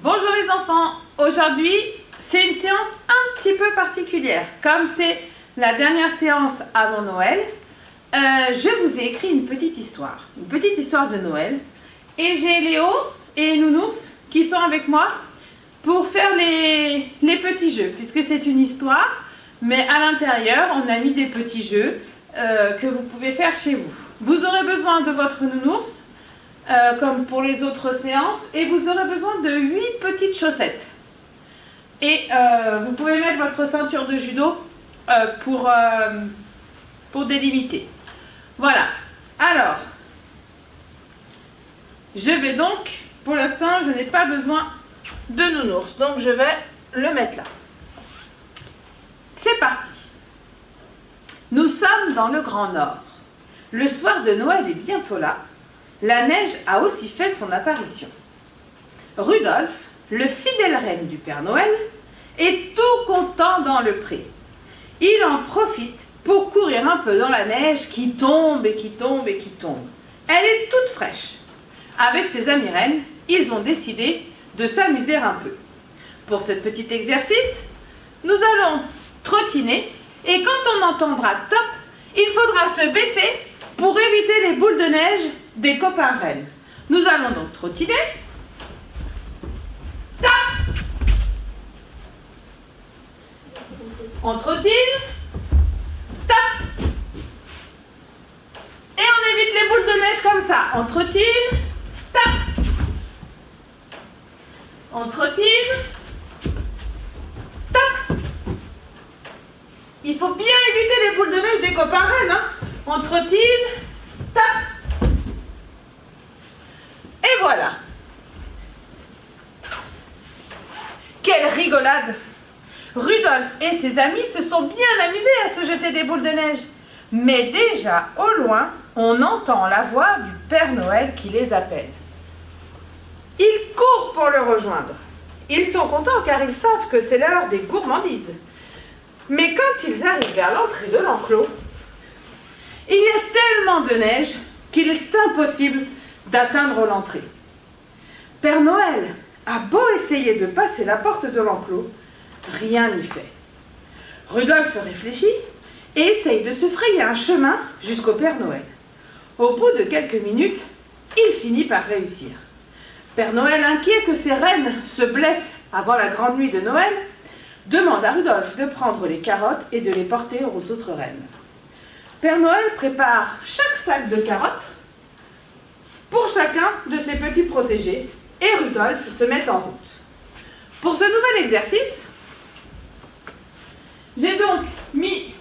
Bonjour les enfants, aujourd'hui c'est une séance un petit peu particulière. Comme c'est la dernière séance avant Noël, je vous ai écrit une petite histoire de Noël. Et j'ai Léo et Nounours qui sont avec moi pour faire les petits jeux, puisque c'est une histoire, mais à l'intérieur on a mis des petits jeux que vous pouvez faire chez vous. Vous aurez besoin de votre Nounours, comme pour les autres séances, et vous aurez besoin de 8 petites chaussettes. Et vous pouvez mettre votre ceinture de judo pour délimiter. Voilà. Alors, je vais donc, pour l'instant, je n'ai pas besoin de Nounours, donc je vais le mettre là. C'est parti. Nous sommes dans le Grand Nord. Le soir de Noël est bientôt là. La neige a aussi fait son apparition. Rudolf, le fidèle renne du Père Noël, est tout content dans le pré. Il en profite pour courir un peu dans la neige qui tombe et qui tombe et qui tombe. Elle est toute fraîche. Avec ses amis rennes, ils ont décidé de s'amuser un peu. Pour ce petit exercice, nous allons trottiner et quand on entendra top, il faudra se baisser pour éviter les boules de neige des copains rennes. Nous allons donc trottiner. Top! On trottine. Top! Et on évite les boules de neige comme ça. On trottine. Top! On trottine. Top! Il faut bien éviter les boules de neige des copains rennes, hein? On trottine. Top! Et voilà. Quelle rigolade! Rudolf et ses amis se sont bien amusés à se jeter des boules de neige. Mais déjà, au loin, on entend la voix du Père Noël qui les appelle. Ils courent pour le rejoindre. Ils sont contents car ils savent que c'est l'heure des gourmandises. Mais quand ils arrivent vers l'entrée de l'enclos, il y a tellement de neige qu'il est impossible d'atteindre l'entrée. Père Noël a beau essayer de passer la porte de l'enclos, rien n'y fait. Rudolf réfléchit et essaye de se frayer un chemin jusqu'au Père Noël. Au bout de quelques minutes, il finit par réussir. Père Noël, inquiet que ses rennes se blessent avant la grande nuit de Noël, demande à Rudolf de prendre les carottes et de les porter aux autres rennes. Père Noël prépare chaque sac de carottes pour chacun de ses petits protégés et Rudolf se met en route. Pour ce nouvel exercice, j'ai donc mis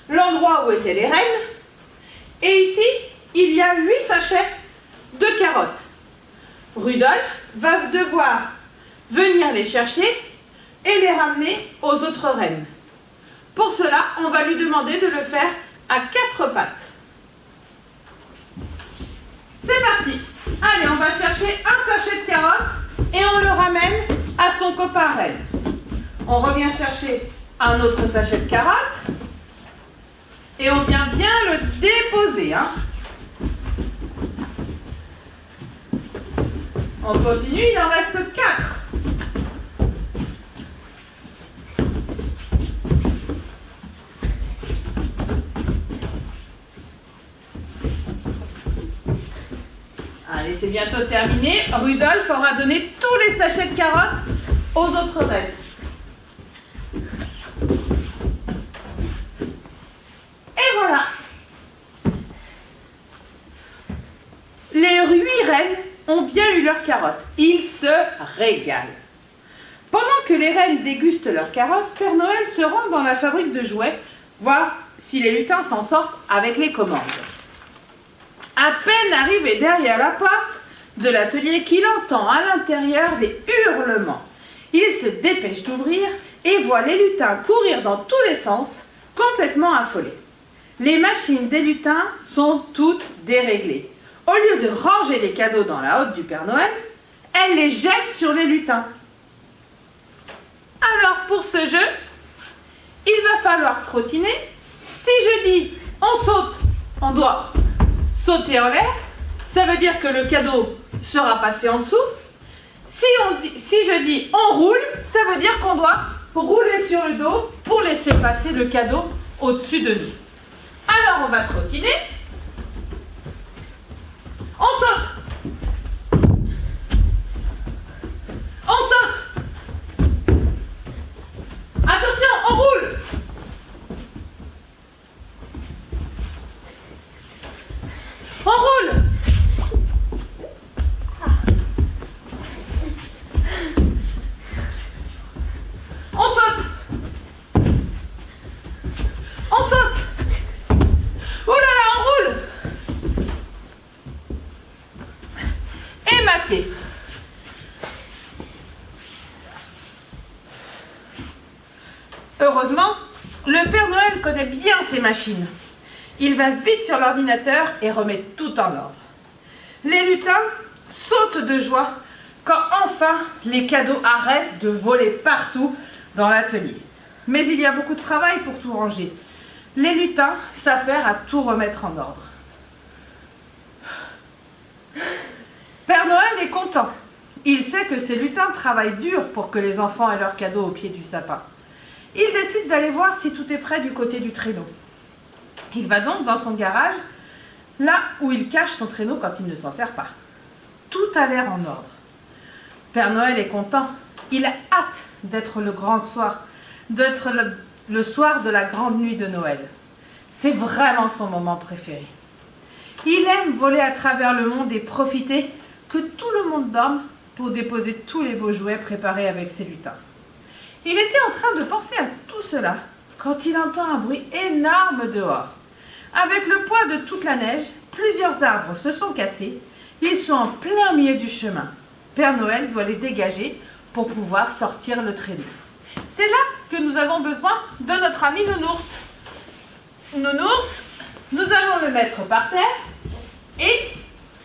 l'endroit où étaient les rennes et ici, il y a 8 sachets de carottes. Rudolf va devoir venir les chercher et les ramener aux autres rennes. Pour cela, on va lui demander de le faire à 4 pattes. C'est parti! Allez, on va chercher un sachet de carottes et on le ramène à son copain renne. On revient chercher un autre sachet de carottes et on vient bien le déposer. Hein. On continue, il en reste 4. Allez, c'est bientôt terminé. Rudolf aura donné tous les sachets de carottes aux autres rennes. Et voilà. Les 8 rennes ont bien eu leurs carottes. Ils se régalent. Pendant que les rennes dégustent leurs carottes, Père Noël se rend dans la fabrique de jouets, voir si les lutins s'en sortent avec les commandes. À peine arrivé derrière la porte de l'atelier qu'il entend à l'intérieur des hurlements. Il se dépêche d'ouvrir et voit les lutins courir dans tous les sens, complètement affolés. Les machines des lutins sont toutes déréglées. Au lieu de ranger les cadeaux dans la hotte du Père Noël, elle les jette sur les lutins. Alors pour ce jeu, il va falloir trottiner. Si je dis on saute, on doit sauter en l'air. Ça veut dire que le cadeau sera passé en dessous. Si je dis on roule, ça veut dire qu'on doit rouler sur le dos pour laisser passer le cadeau au-dessus de nous. Alors on va trottiner. On saute. On saute. Attention, on roule. On roule. On saute. On saute. Oh là là, on roule. Et maté. Heureusement, le Père Noël connaît bien ces machines. Il va vite sur l'ordinateur et remet tout en ordre. Les lutins sautent de joie quand enfin les cadeaux arrêtent de voler partout dans l'atelier. Mais il y a beaucoup de travail pour tout ranger. Les lutins s'affairent à tout remettre en ordre. Père Noël est content. Il sait que ces lutins travaillent dur pour que les enfants aient leurs cadeaux au pied du sapin. Il décide d'aller voir si tout est prêt du côté du traîneau. Il va donc dans son garage, là où il cache son traîneau quand il ne s'en sert pas. Tout a l'air en ordre. Père Noël est content. Il a hâte d'être le grand soir, d'être le soir de la grande nuit de Noël. C'est vraiment son moment préféré. Il aime voler à travers le monde et profiter que tout le monde dorme pour déposer tous les beaux jouets préparés avec ses lutins. Il était en train de penser à tout cela quand il entend un bruit énorme dehors. Avec le poids de toute la neige, plusieurs arbres se sont cassés. Ils sont en plein milieu du chemin. Père Noël doit les dégager pour pouvoir sortir le traîneau. C'est là que nous avons besoin de notre ami Nounours. Nounours, nous allons le mettre par terre et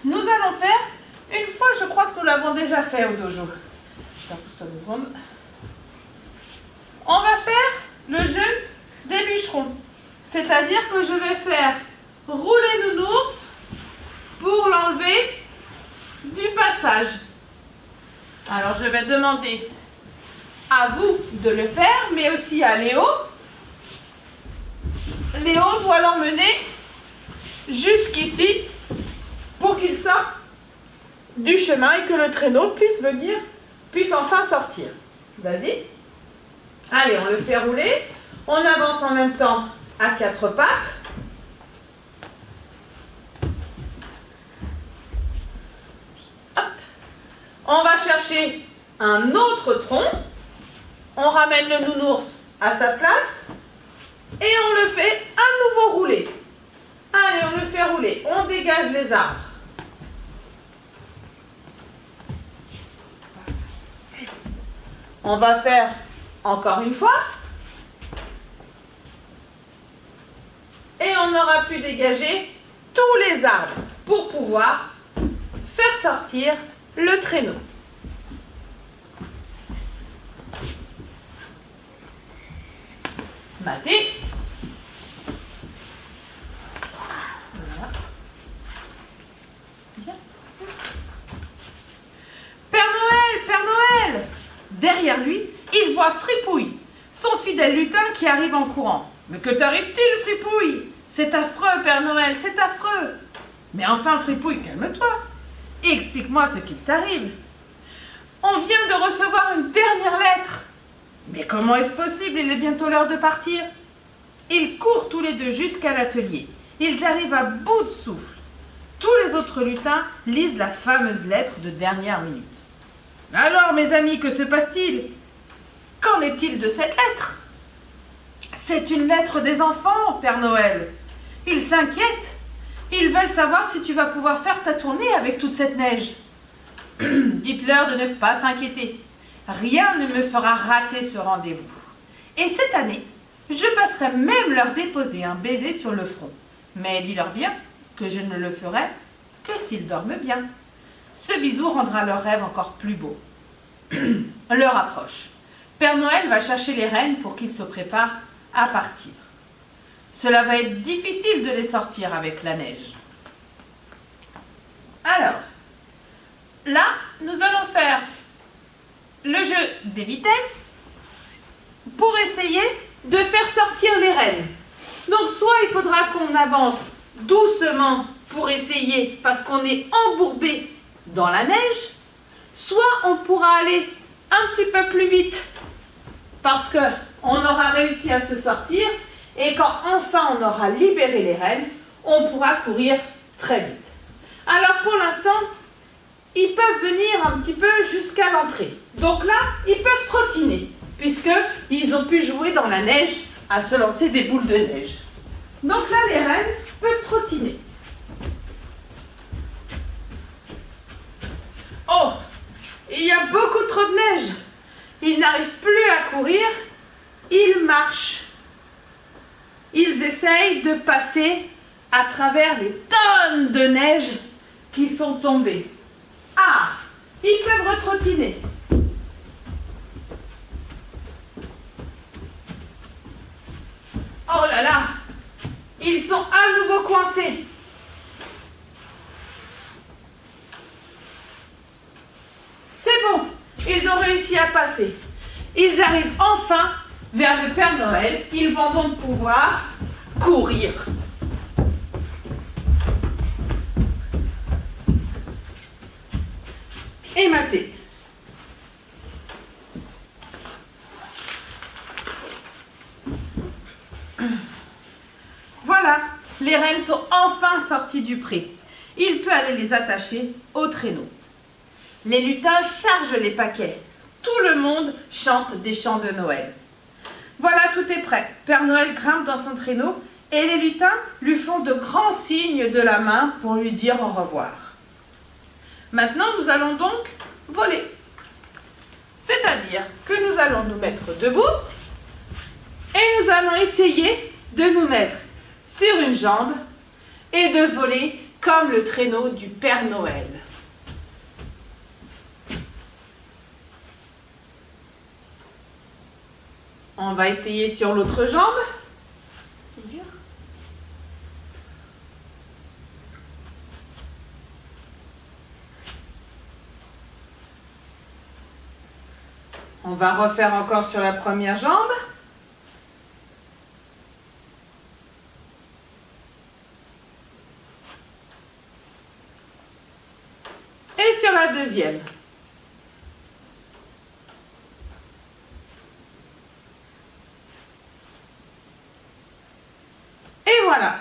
nous allons faire, une fois je crois que nous l'avons déjà fait au dojo. On va faire le jeu des bûcherons. C'est-à-dire que je vais faire rouler Nounours pour l'enlever du passage. Alors je vais demander à vous de le faire, mais aussi à Léo. Léo doit l'emmener jusqu'ici pour qu'il sorte du chemin et que le traîneau puisse enfin sortir. Vas-y. Allez, on le fait rouler. On avance en même temps à quatre pattes. Hop. On va chercher un autre tronc. On ramène le nounours à sa place. Et on le fait à nouveau rouler. Allez, on le fait rouler. On dégage les arbres. On va faire encore une fois. Et on aura pu dégager tous les arbres pour pouvoir faire sortir le traîneau. Maté. Voilà. Viens. Père Noël, Père Noël! Derrière lui, il voit Fripouille, son fidèle lutin qui arrive en courant. Mais que t'arrive-t-il, Fripouille? C'est affreux, Père Noël, c'est affreux. Mais enfin, Fripouille, calme-toi et explique-moi ce qu'il t'arrive. On vient de recevoir une dernière lettre. Mais comment est-ce possible? Il est bientôt l'heure de partir. Ils courent tous les deux jusqu'à l'atelier. Ils arrivent à bout de souffle. Tous les autres lutins lisent la fameuse lettre de dernière minute. Alors, mes amis, que se passe-t-il? Qu'en est-il de cette lettre? C'est une lettre des enfants, Père Noël. Ils s'inquiètent. Ils veulent savoir si tu vas pouvoir faire ta tournée avec toute cette neige. Dites-leur de ne pas s'inquiéter. Rien ne me fera rater ce rendez-vous. Et cette année, je passerai même leur déposer un baiser sur le front. Mais dis-leur bien que je ne le ferai que s'ils dorment bien. Ce bisou rendra leur rêve encore plus beau. L'heure approche. Père Noël va chercher les rennes pour qu'ils se préparent à partir. Cela va être difficile de les sortir avec la neige. Alors, là, nous allons faire le jeu des vitesses pour essayer de faire sortir les rennes. Donc soit il faudra qu'on avance doucement pour essayer parce qu'on est embourbé dans la neige, soit on pourra aller un petit peu plus vite parce qu'on aura réussi à se sortir et quand enfin on aura libéré les rennes, on pourra courir très vite. Alors pour l'instant, ils peuvent venir un petit peu jusqu'à l'entrée. Donc là, ils peuvent trottiner puisqu'ils ont pu jouer dans la neige à se lancer des boules de neige. Donc là, les rennes peuvent trottiner. Oh, il y a beaucoup trop de neige. Ils n'arrivent plus à courir. Ils marchent. Ils essayent de passer à travers les tonnes de neige qui sont tombées. Ah, ils peuvent retrottiner. Oh là là, ils sont à nouveau coincés. C'est bon, ils ont réussi à passer. Ils arrivent enfin vers le Père Noël. Ils vont donc pouvoir courir. Et mater. Voilà, les rennes sont enfin sorties du pré. Il peut aller les attacher au traîneau. Les lutins chargent les paquets. Tout le monde chante des chants de Noël. Voilà, tout est prêt. Père Noël grimpe dans son traîneau et les lutins lui font de grands signes de la main pour lui dire au revoir. Maintenant, nous allons donc voler. C'est-à-dire que nous allons nous mettre debout et nous allons essayer de nous mettre sur une jambe et de voler comme le traîneau du Père Noël. On va essayer sur l'autre jambe. On va refaire encore sur la première jambe. Et sur la deuxième. Et voilà.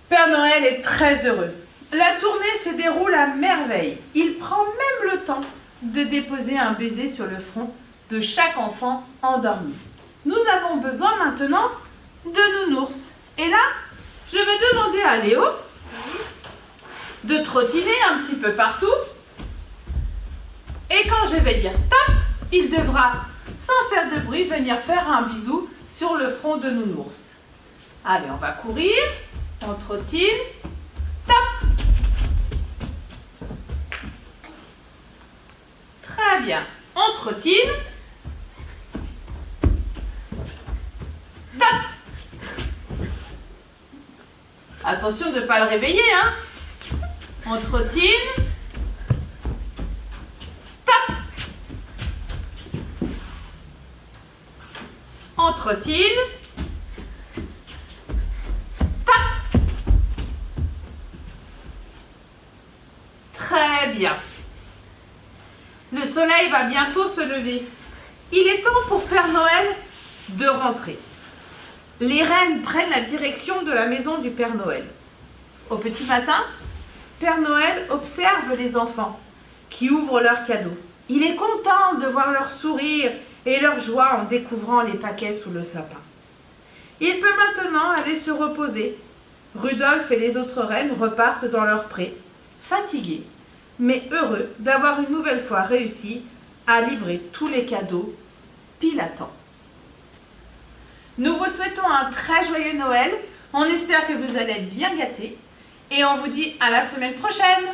Père Noël est très heureux. La tournée se déroule à merveille. Il prend même le temps de déposer un baiser sur le front de chaque enfant endormi. Nous avons besoin maintenant de nounours. Et là, je vais demander à Léo de trottiner un petit peu partout. Et quand je vais dire top, il devra, sans faire de bruit, venir faire un bisou sur le front de nounours. Allez, on va courir. On trottine. Top! Très bien. On trottine. Top! Attention de ne pas le réveiller, hein? On trottine. Top! On trottine. Top! Très bien. Le soleil va bientôt se lever. Il est temps pour Père Noël de rentrer. Les rennes prennent la direction de la maison du Père Noël. Au petit matin, Père Noël observe les enfants qui ouvrent leurs cadeaux. Il est content de voir leur sourire et leur joie en découvrant les paquets sous le sapin. Il peut maintenant aller se reposer. Rudolph et les autres rennes repartent dans leur pré, fatigués, mais heureux d'avoir une nouvelle fois réussi à livrer tous les cadeaux pile à temps. Nous vous souhaitons un très joyeux Noël. On espère que vous allez être bien gâtés et on vous dit à la semaine prochaine.